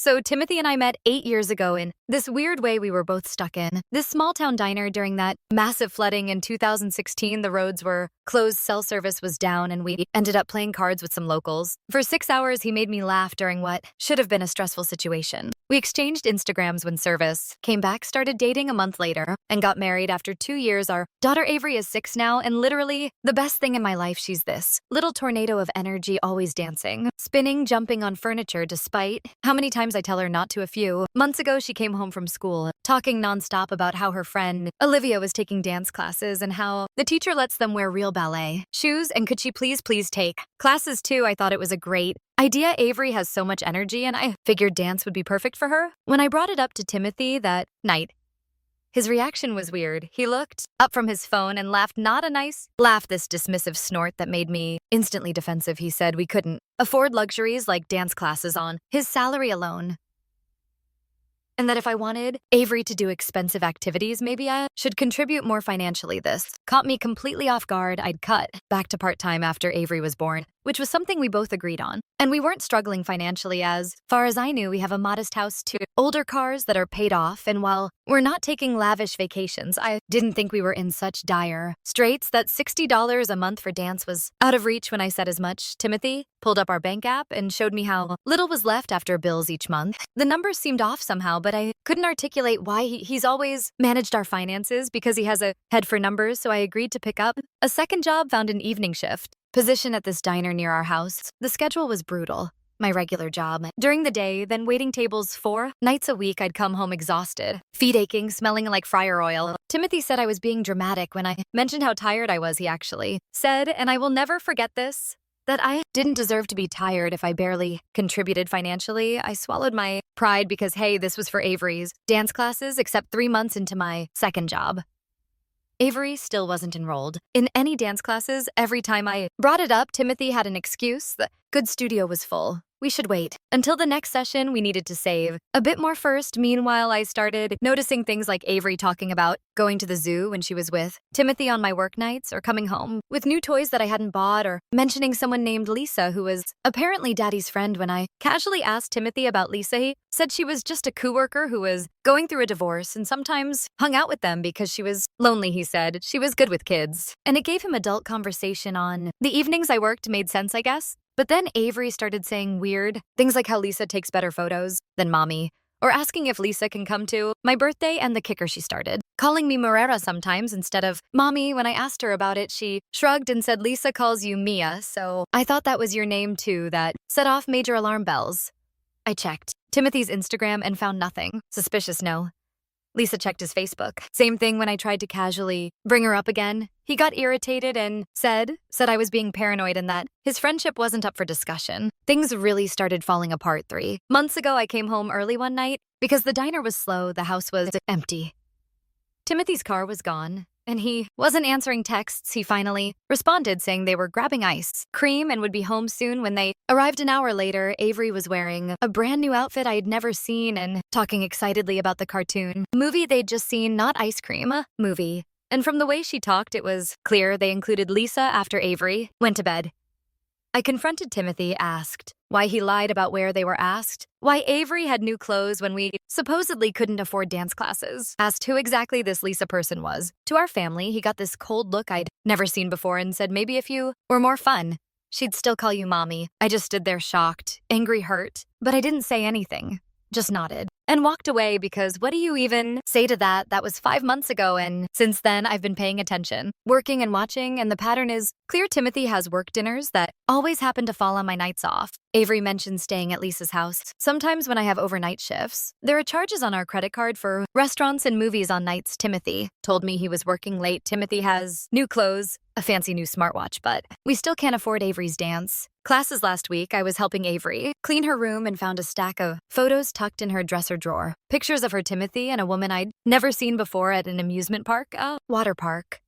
So Timothy and I met 8 years ago in this weird way we were both stuck in. This small town diner during that massive flooding in 2016, the roads were closed, cell service was down, and we ended up playing cards with some locals. For 6 hours, he made me laugh during what should have been a stressful situation. We exchanged Instagrams when service, came back, started dating a month later, and got married after 2 years. Our daughter Avery is 6 now, and literally the best thing in my life, she's this little tornado of energy, always dancing, spinning, jumping on furniture despite how many times I tell her not to. A few months ago, she came home from school, talking nonstop about how her friend Olivia was taking dance classes and how the teacher lets them wear real ballet shoes, and could she please take classes too. I thought it was a great idea. Avery has so much energy, and I figured dance would be perfect for her. When I brought it up to Timothy that night, his reaction was weird. He looked up from his phone and laughed, not a nice laugh, this dismissive snort that made me instantly defensive. He said we couldn't afford luxuries like dance classes on his salary alone, and that if I wanted Avery to do expensive activities, maybe I should contribute more financially. This caught me completely off guard. I'd cut back to part-time after Avery was born, which was something we both agreed on. And we weren't struggling financially. As far as I knew, we have a modest house, 2 older cars that are paid off, and while we're not taking lavish vacations, I didn't think we were in such dire straits that $60 a month for dance was out of reach. When I said as much, Timothy pulled up our bank app and showed me how little was left after bills each month. The numbers seemed off somehow, but I couldn't articulate why. He's always managed our finances because he has a head for numbers, so I agreed to pick up a second job, found an evening shift position at this diner near our house. The schedule was brutal. My regular job during the day, then waiting tables 4 nights a week. I'd come home exhausted, feet aching, smelling like fryer oil. Timothy said I was being dramatic when I mentioned how tired I was. He actually said, and I will never forget this, that I didn't deserve to be tired if I barely contributed financially. I swallowed my pride because, hey, this was for Avery's dance classes, except 3 months into my second job, Avery still wasn't enrolled in any dance classes. Every time I brought it up, Timothy had an excuse. The good studio was full. We should wait until the next session. We needed to save a bit more first. Meanwhile, I started noticing things like Avery talking about going to the zoo when she was with Timothy on my work nights, or coming home with new toys that I hadn't bought, or mentioning someone named Lisa who was apparently Daddy's friend. When I casually asked Timothy about Lisa, he said she was just a coworker who was going through a divorce and sometimes hung out with them because she was lonely. He said she was good with kids, and it gave him adult conversation on the evenings I worked. Made sense, I guess. But then Avery started saying weird things like how Lisa takes better photos than Mommy, or asking if Lisa can come to my birthday, and the kicker, she started calling me Morera sometimes instead of Mommy. When I asked her about it, she shrugged and said, Lisa calls you Mia, so I thought that was your name too. That set off major alarm bells. I checked Timothy's Instagram and found nothing suspicious. No. Lisa checked his Facebook. Same thing when I tried to casually bring her up again. He got irritated and said I was being paranoid and that his friendship wasn't up for discussion. Things really started falling apart 3 months ago. I came home early one night because the diner was slow. The house was empty. Timothy's car was gone, and he wasn't answering texts. He finally responded saying they were grabbing ice cream and would be home soon. When they arrived an hour later, Avery was wearing a brand new outfit I had never seen and talking excitedly about the cartoon movie they'd just seen. Not ice cream, a movie. And from the way she talked, it was clear they included Lisa after Avery went to bed. I confronted Timothy, asked why he lied about where they were, asked why Avery had new clothes when we supposedly couldn't afford dance classes, asked who exactly this Lisa person was. To our family, he got this cold look I'd never seen before and said maybe if you were more fun, she'd still call you Mommy. I just stood there shocked, angry, hurt, but I didn't say anything, just nodded and walked away because what do you even say to that? That was 5 months ago, and since then I've been paying attention, working and watching, and the pattern is clear. Timothy has work dinners that always happen to fall on my nights off. Avery mentioned staying at Lisa's house. Sometimes when I have overnight shifts, there are charges on our credit card for restaurants and movies on nights. Timothy told me he was working late. Timothy has new clothes, a fancy new smartwatch, but we still can't afford Avery's dance classes. Last week, I was helping Avery clean her room and found a stack of photos tucked in her dresser drawer. Pictures of her, Timothy, and a woman I'd never seen before at an amusement park, a water park.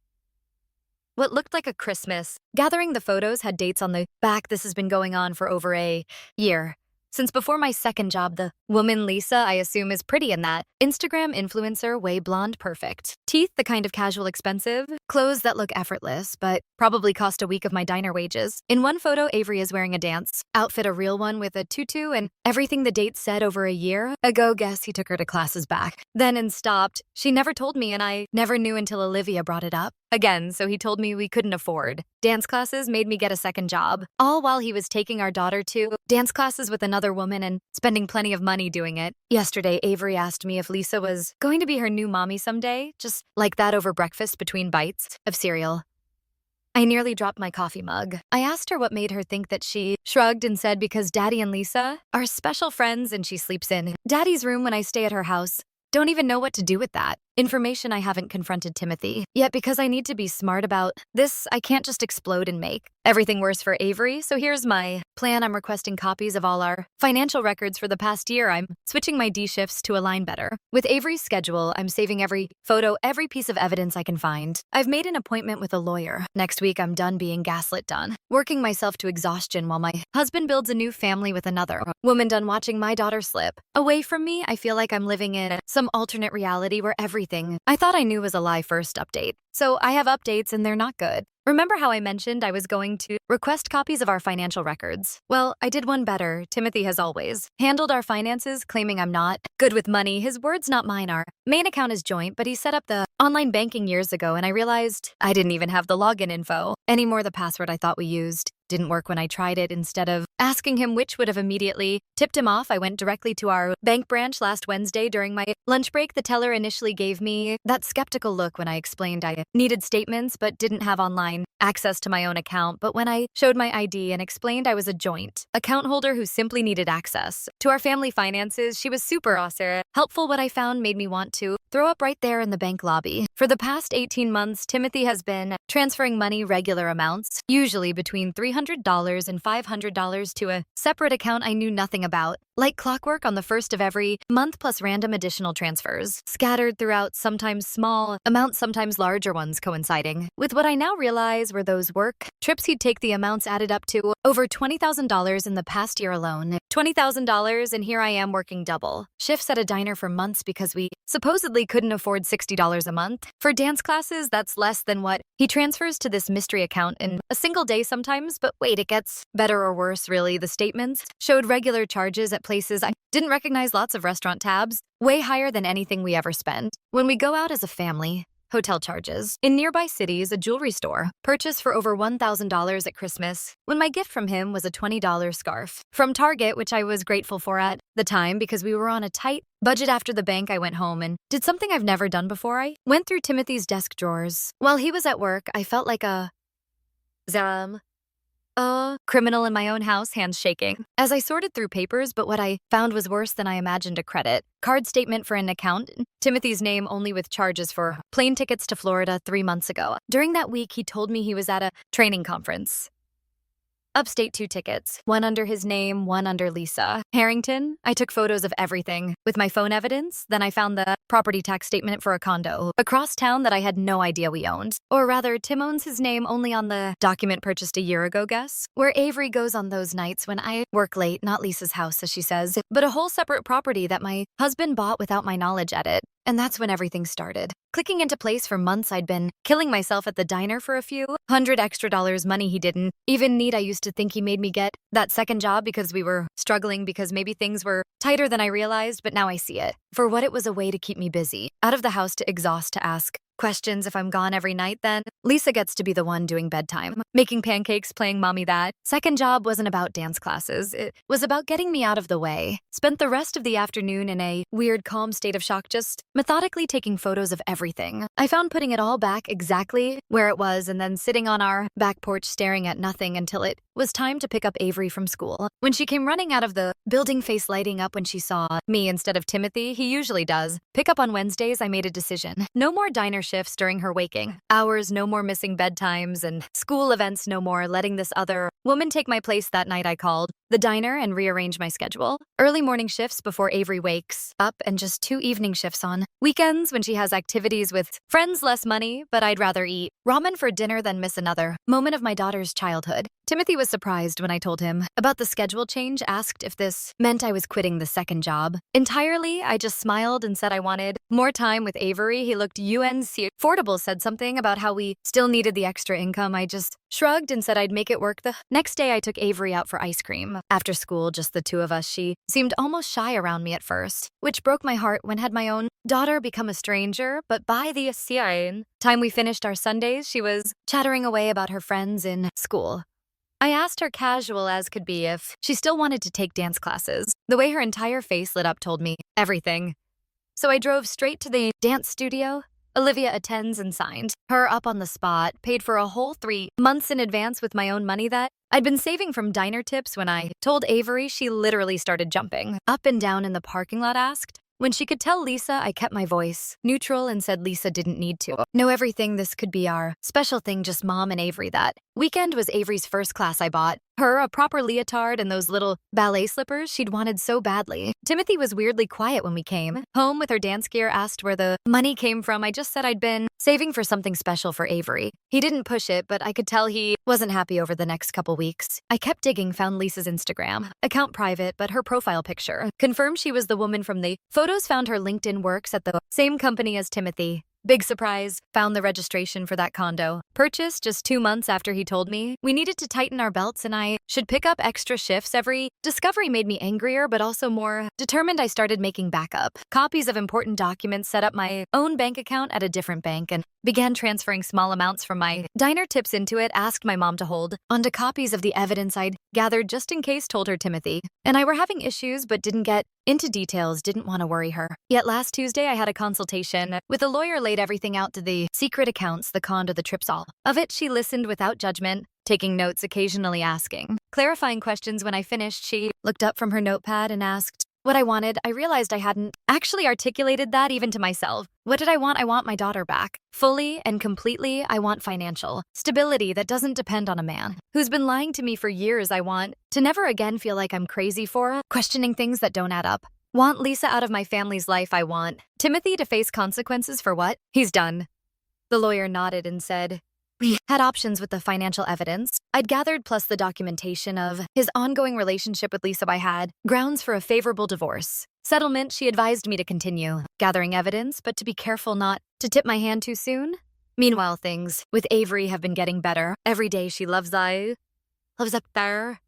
What looked like a Christmas gathering. The photos had dates on the back. This has been going on for over a year. Since before my second job, the woman Lisa, I assume, is pretty in that. Instagram influencer, way blonde perfect. Teeth, the kind of casual expensive. Clothes that look effortless, but probably cost a week of my diner wages. In one photo, Avery is wearing a dance outfit, a real one with a tutu, and everything the date said over a year ago. Guess he took her to classes back. Then and stopped. She never told me, and I never knew until Olivia brought it up. Again, so he told me we couldn't afford. Dance classes made me get a second job, all while he was taking our daughter to dance classes with another woman and spending plenty of money doing it. Yesterday, Avery asked me if Lisa was going to be her new mommy someday, just like that over breakfast between bites of cereal. I nearly dropped my coffee mug. I asked her what made her think that. She shrugged and said because Daddy and Lisa are special friends and she sleeps in Daddy's room when I stay at her house. Don't even know what to do with that. Information I haven't confronted Timothy. Yet because I need to be smart about this, I can't just explode and make everything worse for Avery. So here's my plan. I'm requesting copies of all our financial records for the past year. I'm switching my D shifts to align better with Avery's schedule. I'm saving every photo, every piece of evidence I can find. I've made an appointment with a lawyer. Next week, I'm done being gaslit done, working myself to exhaustion while my husband builds a new family with another woman, done watching my daughter slip away from me. I feel like I'm living in some alternate reality where everything I thought I knew was a lie first update. So I have updates and they're not good. Remember how I mentioned I was going to request copies of our financial records? Well, I did one better. Timothy has always handled our finances, claiming I'm not good with money. His words, not mine. Our main account is joint, but he set up the online banking years ago, and I realized I didn't even have the login info anymore. The password I thought we used didn't work when I tried it. Instead of asking him, which would have immediately tipped him off, I went directly to our bank branch last Wednesday during my lunch break. The teller initially gave me that skeptical look when I explained I needed statements but didn't have online access to my own account. But when I showed my ID and explained I was a joint account holder who simply needed access to our family finances, she was super awesome. Helpful. What I found made me want to throw up right there in the bank lobby. For the past 18 months, Timothy has been transferring money regular amounts, usually between $300 and $500 to a separate account I knew nothing about, like clockwork on the first of every month, plus random additional transfers, scattered throughout, sometimes small amounts, sometimes larger ones coinciding with what I now realize were those work trips he'd take. The amounts added up to over $20,000 in the past year alone. $20,000, and here I am working double shifts at a diner for months because we supposedly couldn't afford $60 a month. For dance classes, that's less than what he transfers to this mystery account in a single day sometimes. But wait, it gets better or worse, really. The statements showed regular charges at places I didn't recognize, lots of restaurant tabs, way higher than anything we ever spend when we go out as a family. Hotel charges in nearby cities, a jewelry store purchase for over $1,000 at Christmas, when my gift from him was a $20 scarf from Target, which I was grateful for at the time because we were on a tight budget. After the bank, I went home and did something I've never done before. I went through Timothy's desk drawers. While he was at work, I felt like a criminal in my own house, hands shaking, as I sorted through papers. But what I found was worse than I imagined. A credit card statement for an account, Timothy's name only, with charges for plane tickets to Florida 3 months ago. During that week, he told me he was at a training conference. Upstate, 2 tickets, one under his name, one under Lisa Harrington. I took photos of everything with my phone evidence. Then I found the property tax statement for a condo across town that I had no idea we owned. Or rather, Tim owns his name only on the document purchased a year ago, guess, where Avery goes on those nights when I work late. Not Lisa's house, as she says, but a whole separate property that my husband bought without my knowledge at it. And that's when everything started clicking into place. For months, I'd been killing myself at the diner for a few $100 extra, money he didn't even need. I used to think he made me get that second job because we were struggling, because maybe things were tighter than I realized, but now I see it for what it was: a way to keep me busy, out of the house, to exhaust, to ask questions if I'm gone every night. Then Lisa gets to be the one doing bedtime, making pancakes, playing mommy. That second job wasn't about dance classes. It was about getting me out of the way. Spent the rest of the afternoon in a weird, calm state of shock, just methodically taking photos of everything. I found putting it all back exactly where it was, and then sitting on our back porch staring at nothing until it was time to pick up Avery from school. When she came running out of the building, face lighting up when she saw me instead of Timothy, he usually does pick up on Wednesdays, I made a decision. No more diner shifts during her waking hours, no more missing bedtimes and school events, no more letting this other woman take my place. That night I called the diner and rearranged my schedule. Early morning shifts before Avery wakes up, and just 2 evening shifts on weekends when she has activities with friends. Less money, but I'd rather eat ramen for dinner than miss another moment of my daughter's childhood. Timothy was surprised when I told him about the schedule change, asked if this meant I was quitting the second job. Entirely, I just smiled and said I wanted more time with Avery. He looked UNC affordable, said something about how we still needed the extra income. I just shrugged and said I'd make it work. The next day, I took Avery out for ice cream. After school, just the two of us. She seemed almost shy around me at first, which broke my heart when had my own daughter become a stranger. But by the time we finished our Sundays, she was chattering away about her friends in school. I asked her casual as could be if she still wanted to take dance classes. The way her entire face lit up told me everything. So I drove straight to the dance studio. Olivia attends and signed her up on the spot, paid for a whole 3 months in advance with my own money that I'd been saving from diner tips. When I told Avery, she literally started jumping up and down in the parking lot, asked when she could tell Lisa. I kept my voice neutral and said Lisa didn't need to know everything. This could be our special thing, just Mom and Avery. That weekend was Avery's first class. I bought her a proper leotard and those little ballet slippers she'd wanted so badly. Timothy was weirdly quiet when we came home with her dance gear, asked where the money came from. I just said I'd been saving for something special for Avery. He didn't push it, but I could tell he wasn't happy over the next couple weeks. I kept digging, found Lisa's Instagram account private, but her profile picture confirmed she was the woman from the photos. Found her LinkedIn, works at the same company as Timothy. Big surprise, found the registration for that condo. Purchased just 2 months after he told me we needed to tighten our belts and I should pick up extra shifts. Every discovery made me angrier, but also more determined. I started making backup copies of important documents, set up my own bank account at a different bank, and began transferring small amounts from my diner tips into it. Asked my mom to hold onto copies of the evidence I'd gathered just in case. Told her Timothy and I were having issues, but didn't get into details, didn't want to worry her. Yet last Tuesday, I had a consultation with a lawyer, laid everything out to the secret accounts, the condo, the trips, all of it. She listened without judgment, taking notes, occasionally asking clarifying questions. When I finished, she looked up from her notepad and asked what I wanted. I realized I hadn't actually articulated that even to myself. What did I want? I want my daughter back. Fully and completely. I want financial stability that doesn't depend on a man who's been lying to me for years. I want to never again feel like I'm crazy for questioning things that don't add up. Want Lisa out of my family's life. I want Timothy to face consequences for what he's done. The lawyer nodded and said, we had options with the financial evidence I'd gathered, plus the documentation of his ongoing relationship with Lisa. I had grounds for a favorable divorce settlement. She advised me to continue gathering evidence, but to be careful not to tip my hand too soon. Meanwhile, things with Avery have been getting better. Every day she loves up there.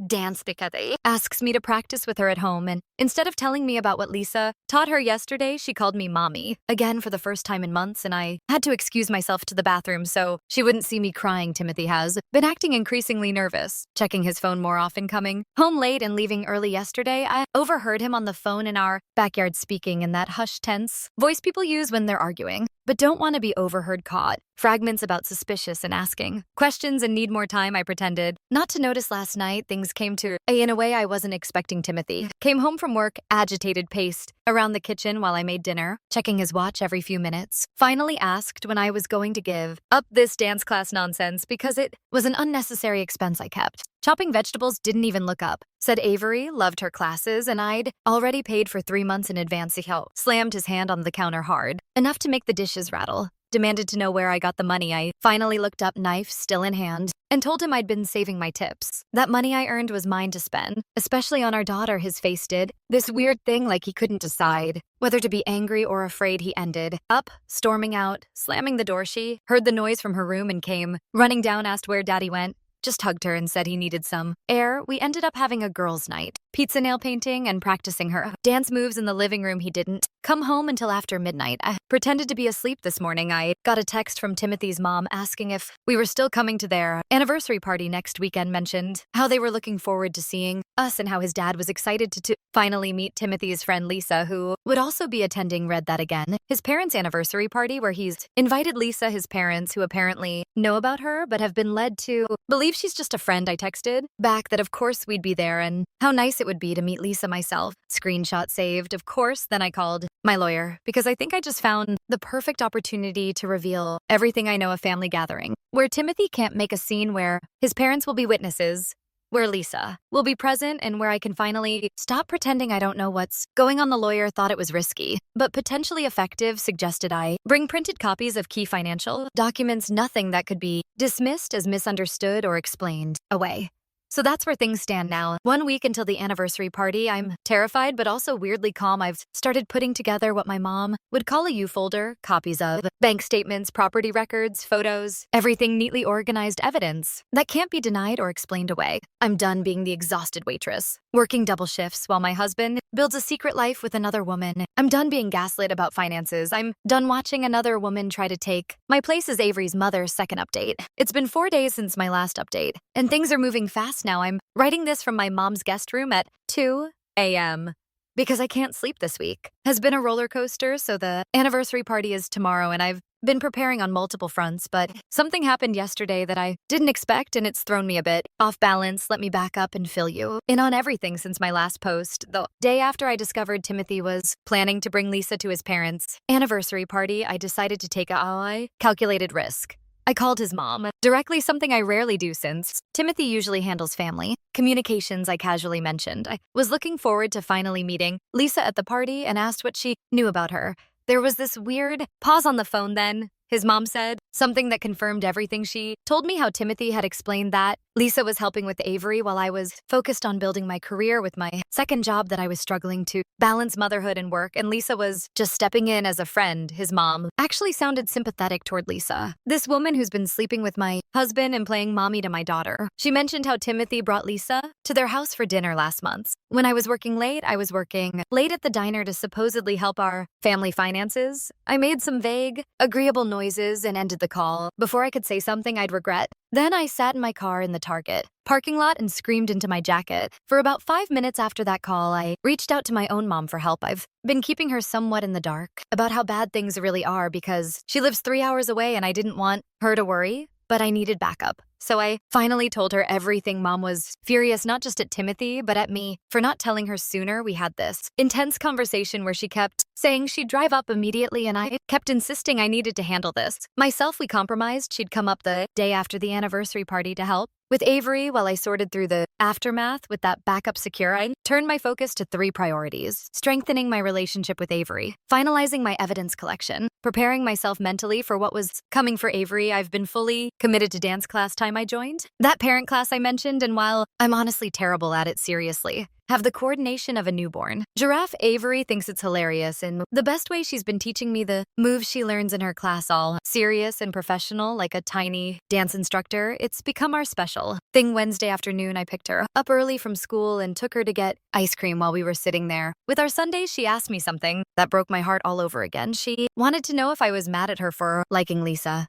Dance because asks me to practice with her at home, and instead of telling me about what Lisa taught her yesterday, she called me mommy again for the first time in months, and I had to excuse myself to the bathroom so she wouldn't see me crying. Timothy has been acting increasingly nervous, checking his phone more often, coming home late and leaving early. Yesterday, I overheard him on the phone in our backyard speaking in that hushed, tense voice people use when they're arguing, but don't want to be overheard. Caught fragments about suspicious and asking questions and need more time. I pretended not to notice. Last night, things came to in a way I wasn't expecting. Timothy came home from work, agitated, paced around the kitchen while I made dinner, checking his watch every few minutes. Finally asked when I was going to give up this dance class nonsense because it was an unnecessary expense I kept. Chopping vegetables, didn't even look up. Said Avery loved her classes and I'd already paid for 3 months in advance. He slammed his hand on the counter hard, enough to make the dishes rattle. Demanded to know where I got the money. I finally looked up, knife still in hand, and told him I'd been saving my tips. That money I earned was mine to spend, especially on our daughter. His face did this weird thing like he couldn't decide whether to be angry or afraid. He ended up storming out, slamming the door. She heard the noise from her room and came running down, asked where Daddy went. Just hugged her and said he needed some air. We ended up having a girls' night, pizza, nail painting, and practicing her dance moves in the living room. He didn't come home until after midnight. I pretended to be asleep this morning. I got a text from Timothy's mom asking if we were still coming to their anniversary party next weekend, mentioned how they were looking forward to seeing us and how his dad was excited to finally meet Timothy's friend Lisa, who would also be attending. Read that again. His parents' anniversary party where he's invited Lisa, his parents, who apparently know about her but have been led to believe she's just a friend. I texted back that of course we'd be there and how nice it would be to meet Lisa myself. Screenshot saved, of course. Then I called my lawyer because I think I just found the perfect opportunity to reveal everything I know. A family gathering where Timothy can't make a scene where his parents will be witnesses. where Lisa will be present and where I can finally stop pretending I don't know what's going on. The lawyer thought it was risky, but potentially effective, suggested I bring printed copies of key financial documents, nothing that could be dismissed as misunderstood or explained away. So that's where things stand now. 1 week until the anniversary party. I'm terrified, but also weirdly calm. I've started putting together what my mom would call a U folder, copies of bank statements, property records, photos, everything neatly organized evidence that can't be denied or explained away. I'm done being the exhausted waitress, working double shifts while my husband builds a secret life with another woman. I'm done being gaslit about finances. I'm done watching another woman try to take my place as Avery's mother's second update. It's been 4 days since my last update, and things are moving fast now. I'm writing this from my mom's guest room at 2 a.m. because I can't sleep this week. Has been a roller coaster, so the anniversary party is tomorrow, and I've been preparing on multiple fronts, but something happened yesterday that I didn't expect, and it's thrown me a bit off balance. Let me back up and fill you in on everything since my last post. The day after I discovered Timothy was planning to bring Lisa to his parents' anniversary party, I decided to take a calculated risk. I called his mom directly, something I rarely do since Timothy usually handles family communications. I casually mentioned I was looking forward to finally meeting Lisa at the party and asked what she knew about her. There was this weird pause on the phone. Then his mom said something that confirmed everything. She told me how Timothy had explained that Lisa was helping with Avery while I was focused on building my career with my second job, that I was struggling to balance motherhood and work, and Lisa was just stepping in as a friend. His mom actually sounded sympathetic toward Lisa, this woman who's been sleeping with my husband and playing mommy to my daughter. She mentioned how Timothy brought Lisa to their house for dinner last month. When I was working late at the diner to supposedly help our family finances. I made some vague, agreeable noises and ended the call before I could say something I'd regret. Then I sat in my car in the Target parking lot and screamed into my jacket. For about 5 minutes after that call, I reached out to my own mom for help. I've been keeping her somewhat in the dark about how bad things really are because she lives 3 hours away and I didn't want her to worry, but I needed backup. So I finally told her everything. Mom was furious, not just at Timothy, but at me for not telling her sooner. We had this intense conversation where she kept saying she'd drive up immediately, and I kept insisting I needed to handle this myself. We compromised. She'd come up the day after the anniversary party to help with Avery while I sorted through the aftermath with that backup secure. I turned my focus to 3 priorities: strengthening my relationship with Avery, finalizing my evidence collection, preparing myself mentally for what was coming for Avery. I've been fully committed to dance class time I joined, that parent class I mentioned, and while I'm honestly terrible at it, seriously, have the coordination of a newborn. Giraffe Avery thinks it's hilarious, and the best way she's been teaching me the moves she learns in her class, all serious and professional like a tiny dance instructor. It's become our special thing. Wednesday afternoon, I picked her up early from school and took her to get ice cream. While we were sitting there with our sundaes, she asked me something that broke my heart all over again. She wanted to know if I was mad at her for liking Lisa.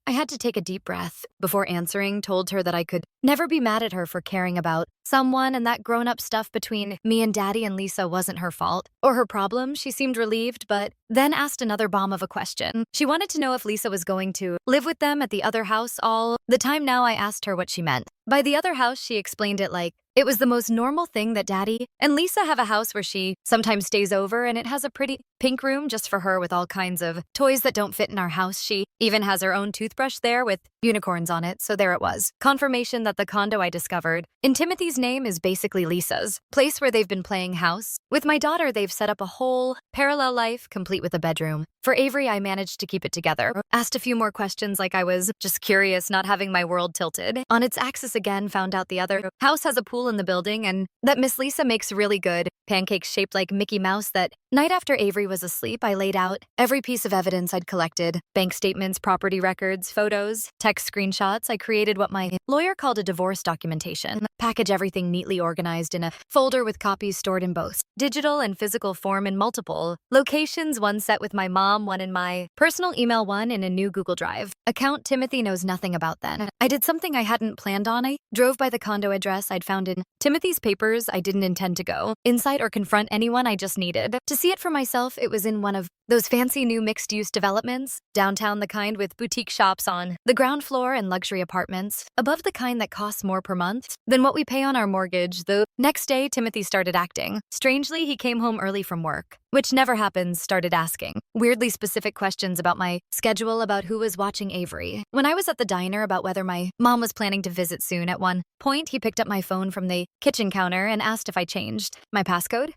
I had to take a deep breath before answering, told her that I could never be mad at her for caring about someone, and that grown-up stuff between me and Daddy and Lisa wasn't her fault or her problem. She seemed relieved, but then asked another bomb of a question. She wanted to know if Lisa was going to live with them at the other house all the time now. I asked her what she meant by the other house. She explained it like it was the most normal thing that Daddy and Lisa have a house where she sometimes stays over, and it has a pretty pink room just for her with all kinds of toys that don't fit in our house. She even has her own toothbrush there with unicorns on it. So there it was. Confirmation that the condo I discovered in Timothy's name is basically Lisa's place where they've been playing house. With my daughter, they've set up a whole parallel life, complete with a bedroom. For Avery, I managed to keep it together. Asked a few more questions like I was just curious, not having my world tilted on its axis again. Found out the other house has a pool in the building and that Miss Lisa makes really good pancakes shaped like Mickey Mouse. That night after Avery was asleep, I laid out every piece of evidence I'd collected: bank statements, property records, photos, text screenshots. I created what my lawyer called a divorce documentation. Package everything neatly organized in a folder with copies stored in both digital and physical form in multiple locations, one set with my mom, one in my personal email, one in a new Google Drive account Timothy knows nothing about. Then I did something I hadn't planned on. I drove by the condo address I'd found in Timothy's papers. I didn't intend to go inside or confront anyone. I just needed to see it for myself. It was in one of those fancy new mixed-use developments, downtown, the kind with boutique shops on the ground floor and luxury apartments above, the kind that costs more per month than what we pay on our mortgage. The next day, Timothy started acting strangely. He came home early from work, which never happens, started asking weirdly specific questions about my schedule, about who was watching Avery. When I was at the diner about whether my mom was planning to visit soon, at one point he picked up my phone from the kitchen counter and asked if I changed my passcode.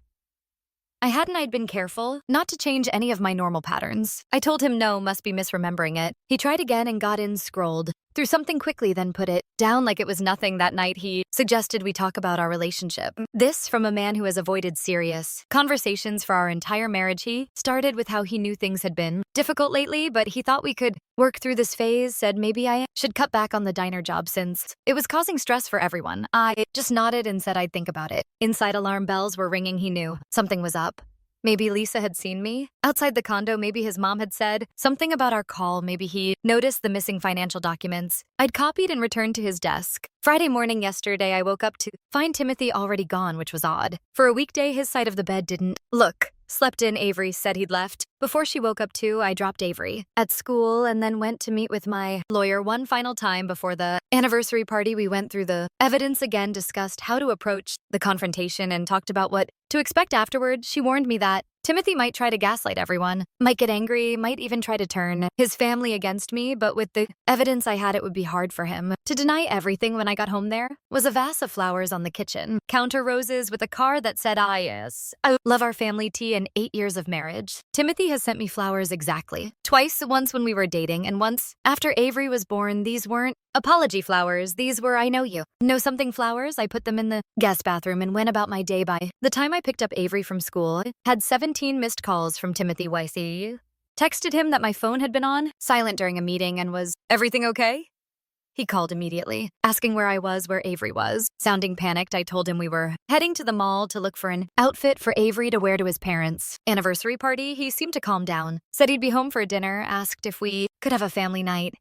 I'd been careful not to change any of my normal patterns. I told him no, must be misremembering it. He tried again and got in, scrolled through something quickly, then put it down like it was nothing. That night he suggested we talk about our relationship. This from a man who has avoided serious conversations for our entire marriage. He started with how he knew things had been difficult lately, but he thought we could work through this phase, said maybe I should cut back on the diner job since it was causing stress for everyone. I just nodded and said I'd think about it. Inside, alarm bells were ringing. He knew something was up. Maybe Lisa had seen me outside the condo. Maybe his mom had said something about our call. Maybe he noticed the missing financial documents I'd copied and returned to his desk. Friday morning yesterday, I woke up to find Timothy already gone, which was odd. For a weekday, his side of the bed didn't look slept in. Avery said he'd left before she woke up too. I dropped Avery at school and then went to meet with my lawyer one final time before the anniversary party. We went through the evidence again, discussed how to approach the confrontation, and talked about what to expect afterward. She warned me that Timothy might try to gaslight everyone, might get angry, might even try to turn his family against me, but with the evidence I had, it would be hard for him to deny everything. When I got home, there was a vase of flowers on the kitchen counter, roses with a card that said, I love our family tea and 8 years of marriage. Timothy has sent me flowers exactly twice, once when we were dating and once after Avery was born. These weren't apology flowers. These were I know you, know something flowers. I put them in the guest bathroom and went about my day. By the time I picked up Avery from school, I had 17 missed calls from Timothy. YC texted him that my phone had been on silent during a meeting and was everything okay? He called immediately, asking where I was, where Avery was. Sounding panicked, I told him we were heading to the mall to look for an outfit for Avery to wear to his parents' anniversary party. He seemed to calm down, said he'd be home for dinner, asked if we could have a family night.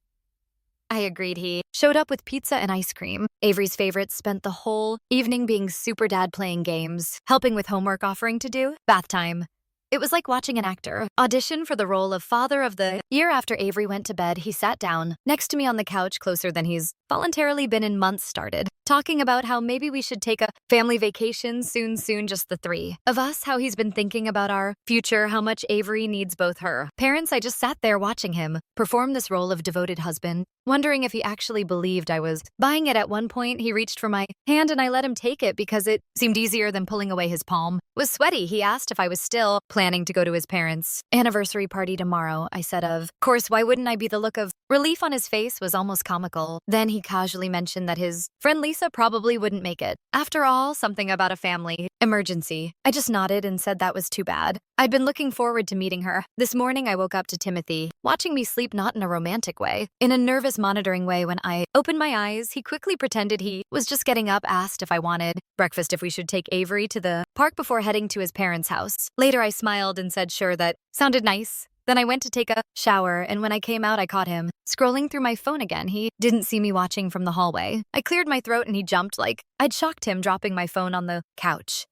I agreed. He showed up with pizza and ice cream. Avery's favorites, spent the whole evening being super dad, playing games, helping with homework, offering to do bath time. It was like watching an actor audition for the role of Father of the Year. After Avery went to bed, he sat down next to me on the couch, closer than he's voluntarily been in months, started talking about how maybe we should take a family vacation soon, just the three of us, how he's been thinking about our future, how much Avery needs both her parents. I just sat there watching him perform this role of devoted husband, wondering if he actually believed I was buying it. At one point, he reached for my hand and I let him take it because it seemed easier than pulling away. His palm was sweaty. He asked if I was still planning to go to his parents' anniversary party tomorrow. I said, of course, why wouldn't I be? The look of relief on his face was almost comical. Then he casually mentioned that his friend Lisa probably wouldn't make it. After all, something about a family emergency. I just nodded and said that was too bad. I'd been looking forward to meeting her. This morning, I woke up to Timothy watching me sleep, not in a romantic way, in a nervous, monitoring way. When I opened my eyes, he quickly pretended he was just getting up, asked if I wanted breakfast, if we should take Avery to the park before heading to his parents' house. Later, I smiled and said sure, that sounded nice. Then I went to take a shower, and when I came out, I caught him scrolling through my phone again. He didn't see me watching from the hallway. I cleared my throat and he jumped like I'd shocked him, dropping my phone on the couch.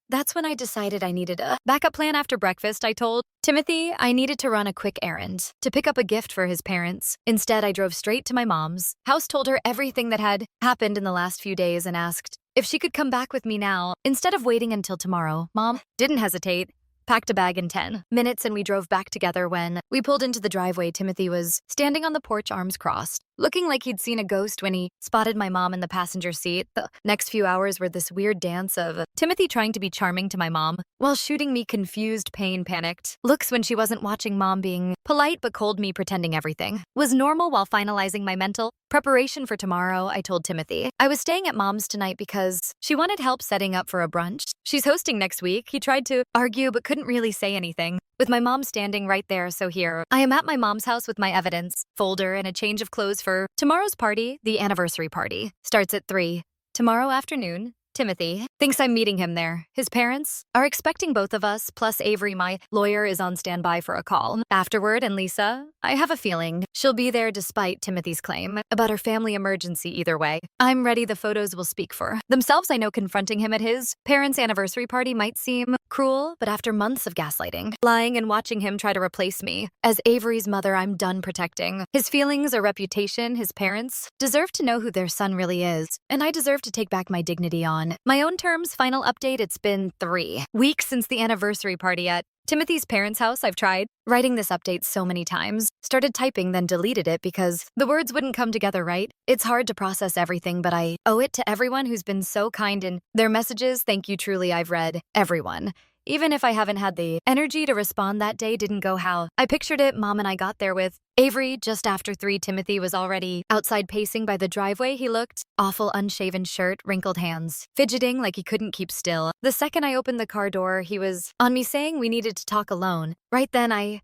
That's when I decided I needed a backup plan. After breakfast, I told Timothy I needed to run a quick errand to pick up a gift for his parents. Instead, I drove straight to my mom's house, told her everything that had happened in the last few days, and asked if she could come back with me now instead of waiting until tomorrow. Mom didn't hesitate, packed a bag in 10 minutes, and we drove back together. When we pulled into the driveway, Timothy was standing on the porch, arms crossed, looking like he'd seen a ghost when he spotted my mom in the passenger seat. The next few hours were this weird dance of Timothy trying to be charming to my mom while shooting me confused, panicked looks when she wasn't watching, mom being polite but cold, me pretending everything was normal while finalizing my mental preparation for tomorrow. I told Timothy I was staying at mom's tonight because she wanted help setting up for a brunch she's hosting next week. He tried to argue but couldn't really say anything, with my mom standing right there. So here I am at my mom's house with my evidence folder and a change of clothes for tomorrow's party. The anniversary party starts at 3 tomorrow afternoon. Timothy thinks I'm meeting him there. His parents are expecting both of us, plus Avery, my lawyer, is on standby for a call afterward, and Lisa, I have a feeling she'll be there despite Timothy's claim about her family emergency. Either way, I'm ready. The photos will speak for themselves. I know confronting him at his parents' anniversary party might seem cruel, but after months of gaslighting, lying, and watching him try to replace me as Avery's mother, I'm done protecting his feelings or reputation. His parents deserve to know who their son really is, and I deserve to take back my dignity on on my own terms. Final update, it's been 3 weeks since the anniversary party at Timothy's parents' house. I've tried writing this update so many times. Started typing, then deleted it because the words wouldn't come together right. It's hard to process everything, but I owe it to everyone who's been so kind in their messages. Thank you, truly. I've read everyone. Even if I haven't had the energy to respond that day, didn't go how I pictured it. Mom and I got there with Avery just after 3. Timothy was already outside pacing by the driveway. He looked awful, unshaven shirt, wrinkled hands, fidgeting like he couldn't keep still. The second I opened the car door, he was on me saying we needed to talk alone. Right then, I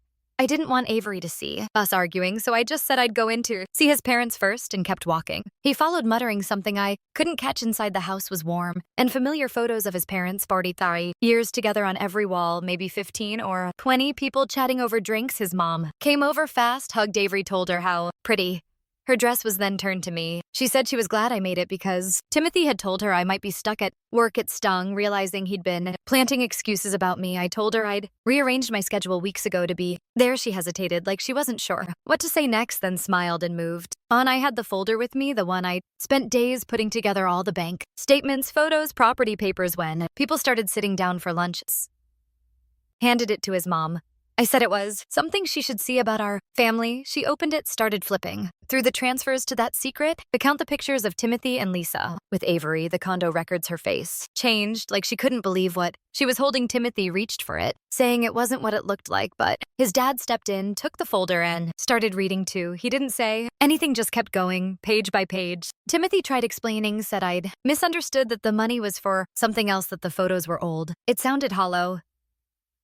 didn't want Avery to see us arguing, so I just said I'd go in to see his parents first and kept walking. He followed, muttering something I couldn't catch. Inside, the house was warm, and familiar photos of his parents, 40 years together on every wall, maybe 15 or 20 people chatting over drinks. His mom came over fast, hugged Avery, told her how pretty her dress was, then turned to me. She said she was glad I made it because Timothy had told her I might be stuck at work. It stung, realizing he'd been planting excuses about me. I told her I'd rearranged my schedule weeks ago to be there. She hesitated, like she wasn't sure what to say next, then smiled and moved on. I had the folder with me, the one I spent days putting together, all the bank statements, photos, property papers. When people started sitting down for lunch, handed it to his mom. I said it was something she should see about our family. She opened it, started flipping through the transfers to that secret account, the pictures of Timothy and Lisa with Avery, the condo records. Her face changed, like she couldn't believe what she was holding. Timothy reached for it, saying it wasn't what it looked like, but his dad stepped in, took the folder, and started reading too. He didn't say anything, just kept going, page by page. Timothy tried explaining, said I'd misunderstood, that the money was for something else, that the photos were old. It sounded hollow.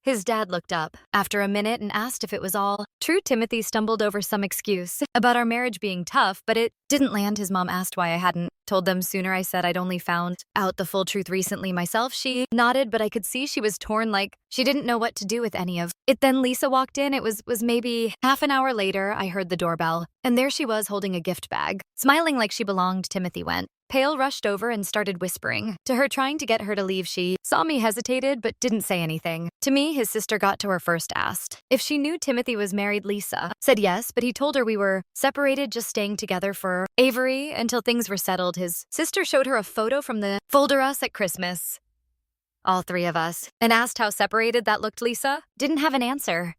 His dad looked up after a minute and asked if it was all true. Timothy stumbled over some excuse about our marriage being tough, but it didn't land. His mom asked why I hadn't told them sooner. I said I'd only found out the full truth recently myself. She nodded, but I could see she was torn, like she didn't know what to do with any of it. Then Lisa walked in. It was maybe half an hour later. I heard the doorbell, and there she was holding a gift bag, smiling like she belonged. Timothy went pale, rushed over, and started whispering to her, trying to get her to leave. She saw me, hesitated, but didn't say anything. To me, his sister got to her first, asked if she knew Timothy was married. Lisa said yes, but he told her we were separated, just staying together for Avery until things were settled. His sister showed her a photo from the folder, us at Christmas, all 3 of us, and asked how separated that looked. Lisa didn't have an answer.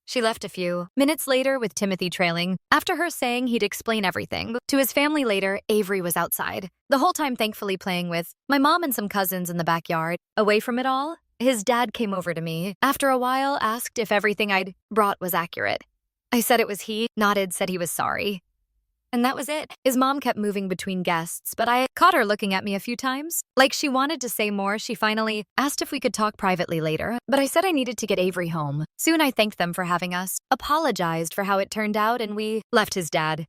She left a few minutes later with Timothy trailing after her, saying he'd explain everything to his family later. Avery was outside the whole time, thankfully playing with my mom and some cousins in the backyard. Away from it all, his dad came over to me after a while, asked if everything I'd brought was accurate. I said it was. He nodded, said he was sorry. And that was it. His mom kept moving between guests, but I caught her looking at me a few times, like she wanted to say more. She finally asked if we could talk privately later, but I said I needed to get Avery home. Soon I thanked them for having us, apologized for how it turned out, and we left. His dad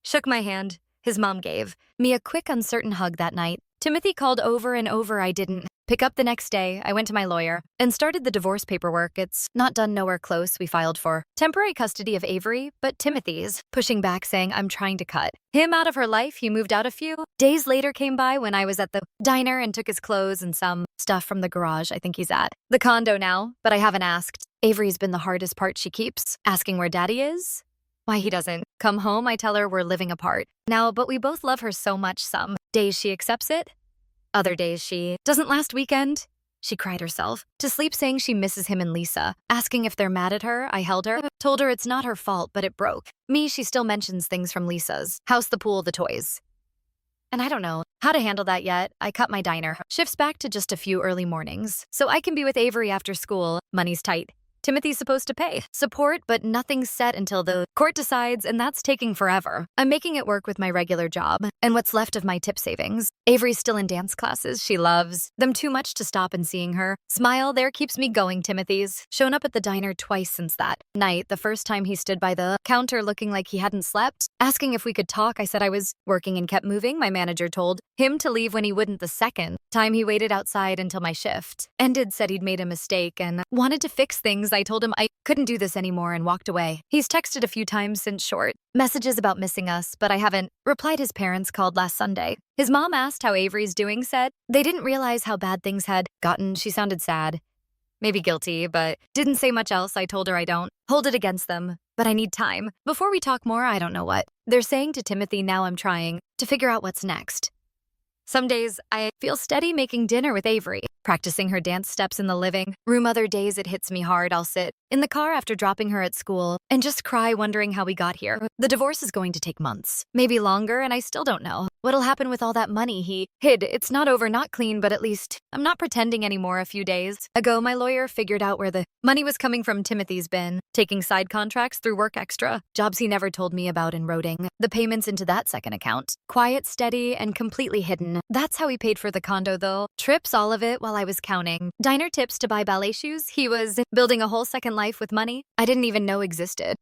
shook my hand. His mom gave me a quick, uncertain hug that night. Timothy called over and over. I didn't pick up the next day. I went to my lawyer and started the divorce paperwork. It's not done, nowhere close. We filed for temporary custody of Avery, but Timothy's pushing back, saying I'm trying to cut him out of her life. He moved out a few days later, came by when I was at the diner and took his clothes and some stuff from the garage. I think he's at the condo now, but I haven't asked. Avery's been the hardest part. She keeps asking where daddy is, why he doesn't come home. I tell her we're living apart now, but we both love her so much. Some days she accepts it, other days she doesn't. Last weekend, she cried herself to sleep, saying she misses him and Lisa, asking if they're mad at her. I held her, told her it's not her fault, but it broke me. She still mentions things from Lisa's house, the pool, the toys. And I don't know how to handle that yet. I cut my diner shifts back to just a few early mornings, so I can be with Avery after school. Money's tight. Timothy's supposed to pay support, but nothing's set until the court decides, and that's taking forever. I'm making it work with my regular job and what's left of my tip savings. Avery's still in dance classes. She loves them too much to stop, and seeing her smile there keeps me going. Timothy's shown up at the diner twice since that night. The first time he stood by the counter looking like he hadn't slept, asking if we could talk. I said I was working and kept moving. My manager told him to leave when he wouldn't. The second time he waited outside until my shift ended, said he'd made a mistake and wanted to fix things. I told him I couldn't do this anymore and walked away. He's texted a few times since, short messages about missing us, but I haven't replied. His parents called last Sunday. His mom asked how Avery's doing, said they didn't realize how bad things had gotten. She sounded sad, maybe guilty, but didn't say much else. I told her I don't hold it against them, but I need time before we talk more. I don't know what they're saying to Timothy now. I'm trying to figure out what's next. Some days I feel steady making dinner with Avery, practicing her dance steps in the living room. Other days it hits me hard. I'll sit in the car after dropping her at school and just cry wondering how we got here. The divorce is going to take months, maybe longer, and I still don't know what'll happen with all that money he hid. It's not over, not clean, but at least I'm not pretending anymore. A few days ago, my lawyer figured out where the money was coming from. Timothy's been taking side contracts through work extra, jobs he never told me about, and routing the payments into that second account. Quiet, steady, and completely hidden. That's how he paid for the condo, though. Trips, all of it, while I was counting. Diner tips to buy ballet shoes. He was building a whole second life with money I didn't even know existed.